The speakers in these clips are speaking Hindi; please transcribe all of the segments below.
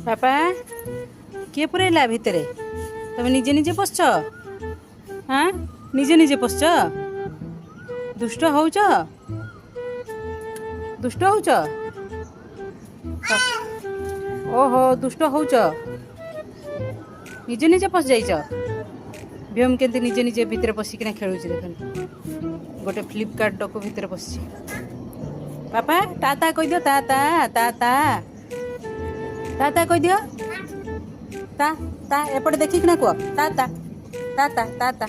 बापा किए पुरैला भितर तुम निजे निजे पशछ हाँ निजे निजे पशछ दुष्ट होउच दुष्ट होउच ओहो दुष्ट होउच निजे निजे पश जाइच व्योम केंती निजे निजे भितर पशिकिना खेलुची देखन गोटे फ्लिपकार्ट डको भितर पशि पापा ताता कह दियो ताता ताता ताता कह दियो ता ता एपटे देखिकिना कह ताता ताता ताता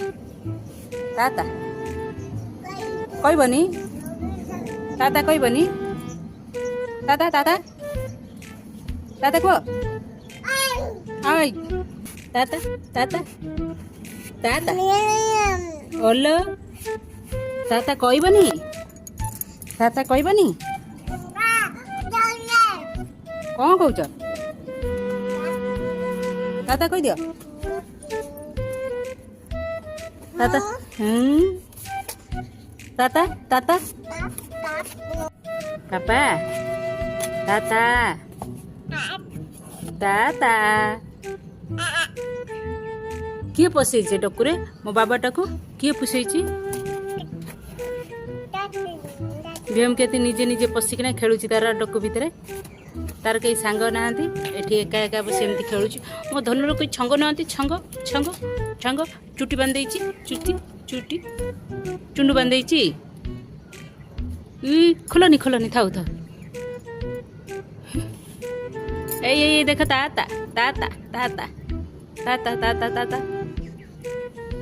ताता कहबनी ताता कहबनी ताता ताता ताता कह आई ताता ताता ताता ओलो ताता कहबनी ताता कहबनी कौन कौच ताता कह दियो ताता ताता ताता पापा ताता ताता किए पसैचे डकुरे मो बाबाटाकू किए पुसैची भीम केती निजे निजे पशिकिना खेलुची तार डकु भितर तार कई सांग नाहांती एठी एका एका बस एमती खेलुची मो धनुर कोई छंग नाहांती छंग छंग छंग चुटी बांधेची चुटी चुटी चुंडू बांधेची खोलनी खोलनी थाउ था ए देख ताता ताता ताता ताता ताता ताता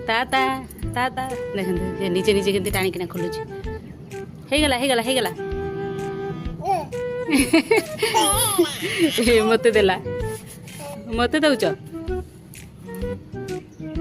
ताता ताता देख निजे निजे केमती टाणिकिना खोलुची हेगला हेगला हेगला मते देला मते दउच